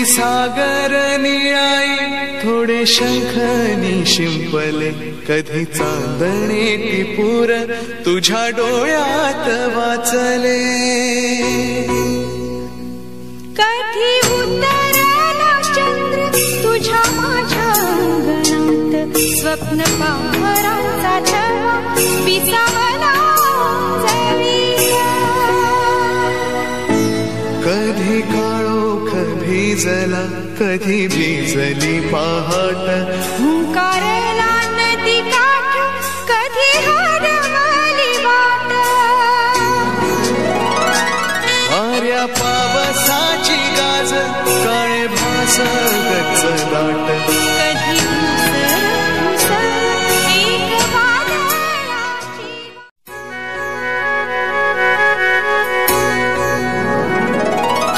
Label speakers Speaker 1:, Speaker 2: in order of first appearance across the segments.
Speaker 1: थोडी सागर निळाई थोडे शंखनी शिंपले कधी चांदणे टिपूर तुझ्या डोळ्यात वाचले
Speaker 2: कधी उतरला चंद्र तुझ्या माझ्या अंगणात स्वप्न पामरांचा छळा विसावला
Speaker 1: कधी काळोख भिजला कधी भिजली पहाट
Speaker 2: हुंकारला नदी काठ कधी हरवली वाट
Speaker 1: वाऱ्या पावसाची गाज काळे भास गच्च दाट
Speaker 2: कधी मुसळ एक वादळाची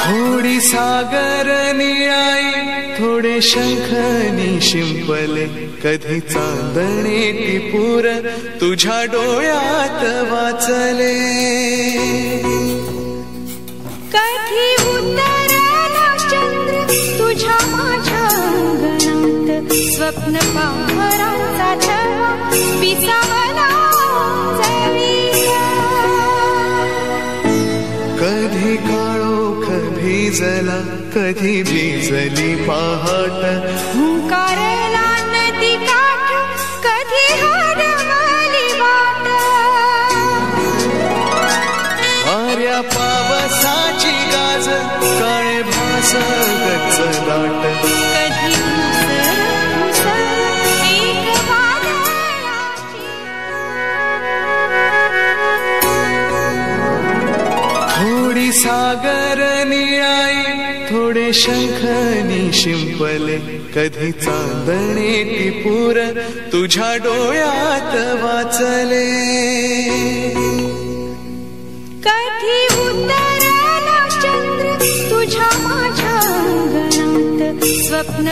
Speaker 1: थोडी सागर निळाई थोडे शंखनी शिंपले कधी चांदणे टिपूर तुझ्या डोळ्यात वाचले
Speaker 2: कधी उतरला चंद्र तुझ्या माझ्या अंगणात स्वप्न पामरांचा छळा विसावला
Speaker 1: कधी काळोख भिजला कधी भिजली पहाट
Speaker 2: हुंकारला नदी काठ कधी हरवली वाट
Speaker 1: वाऱ्या पावसाची गाज काळे भास गच्च दाट
Speaker 2: कधी मुसळ एक वादळाची
Speaker 1: थोडी सागर निळाई थोडे शंखनी शिंपले कधी चांदणे टिपूर तुझ्या डोळ्यात वाचले
Speaker 2: कधी उतरला चंद्र तुझ्या माझ्या अंगणात स्वप्न